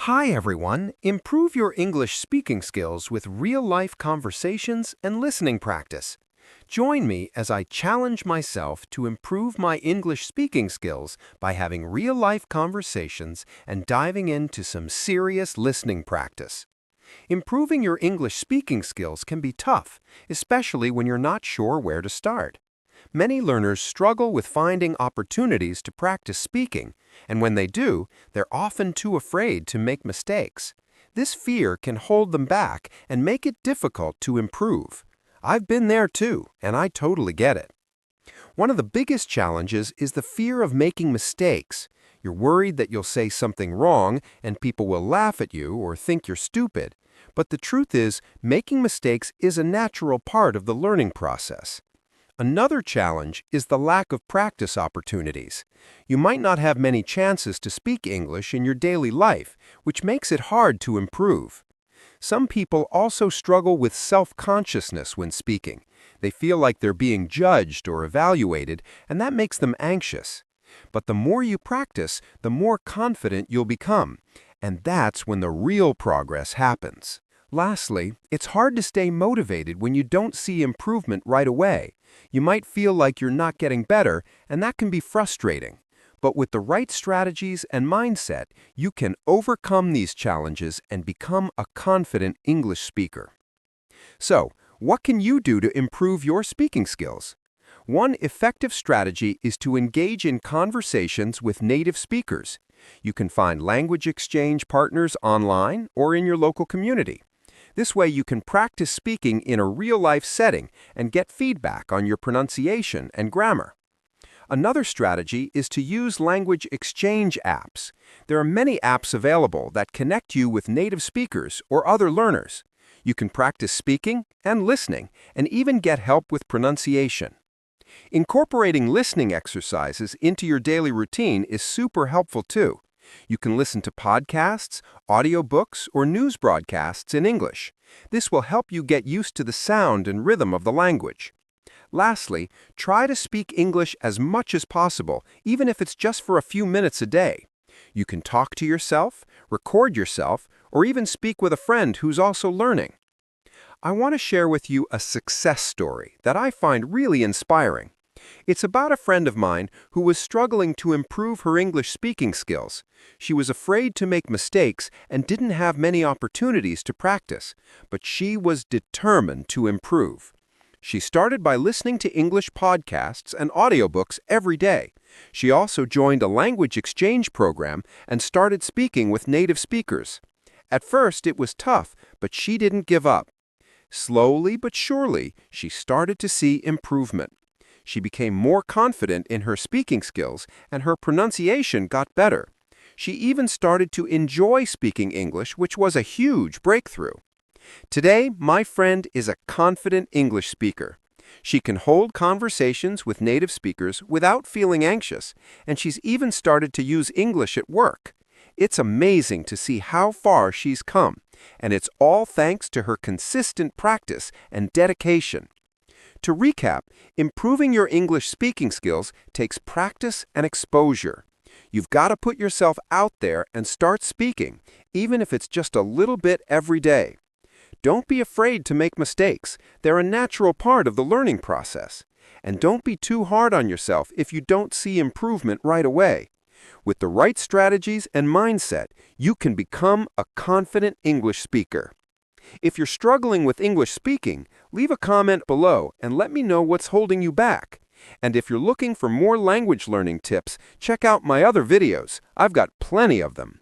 Hi everyone! Improve your English speaking skills with real-life conversations and listening practice. Join me as I challenge myself to improve my English speaking skills by having real-life conversations and diving into some serious listening practice. Improving your English speaking skills can be tough, especially when you're not sure where to start. Many learners struggle with finding opportunities to practice speaking, and when they do, they're often too afraid to make mistakes. This fear can hold them back and make it difficult to improve. I've been there too, and I totally get it. One of the biggest challenges is the fear of making mistakes. You're worried that you'll say something wrong and people will laugh at you or think you're stupid. But the truth is, making mistakes is a natural part of the learning process. Another challenge is the lack of practice opportunities. You might not have many chances to speak English in your daily life, which makes it hard to improve. Some people also struggle with self-consciousness when speaking. They feel like they're being judged or evaluated, and that makes them anxious. But the more you practice, the more confident you'll become, and that's when the real progress happens. Lastly, it's hard to stay motivated when you don't see improvement right away. You might feel like you're not getting better, and that can be frustrating. But with the right strategies and mindset, you can overcome these challenges and become a confident English speaker. So, what can you do to improve your speaking skills? One effective strategy is to engage in conversations with native speakers. You can find language exchange partners online or in your local community. This way you can practice speaking in a real-life setting and get feedback on your pronunciation and grammar. Another strategy is to use language exchange apps. There are many apps available that connect you with native speakers or other learners. You can practice speaking and listening and even get help with pronunciation. Incorporating listening exercises into your daily routine is super helpful too. You can listen to podcasts, audiobooks, or news broadcasts in English. This will help you get used to the sound and rhythm of the language. Lastly, try to speak English as much as possible, even if it's just for a few minutes a day. You can talk to yourself, record yourself, or even speak with a friend who's also learning. I want to share with you a success story that I find really inspiring. It's about a friend of mine who was struggling to improve her English speaking skills. She was afraid to make mistakes and didn't have many opportunities to practice, but she was determined to improve. She started by listening to English podcasts and audiobooks every day. She also joined a language exchange program and started speaking with native speakers. At first, it was tough, but she didn't give up. Slowly but surely, she started to see improvement. She became more confident in her speaking skills, and her pronunciation got better. She even started to enjoy speaking English, which was a huge breakthrough. Today, my friend is a confident English speaker. She can hold conversations with native speakers without feeling anxious, and she's even started to use English at work. It's amazing to see how far she's come, and it's all thanks to her consistent practice and dedication. To recap, improving your English speaking skills takes practice and exposure. You've got to put yourself out there and start speaking, even if it's just a little bit every day. Don't be afraid to make mistakes. They're a natural part of the learning process. And don't be too hard on yourself if you don't see improvement right away. With the right strategies and mindset, you can become a confident English speaker. If you're struggling with English speaking, leave a comment below and let me know what's holding you back. And if you're looking for more language learning tips, check out my other videos. I've got plenty of them.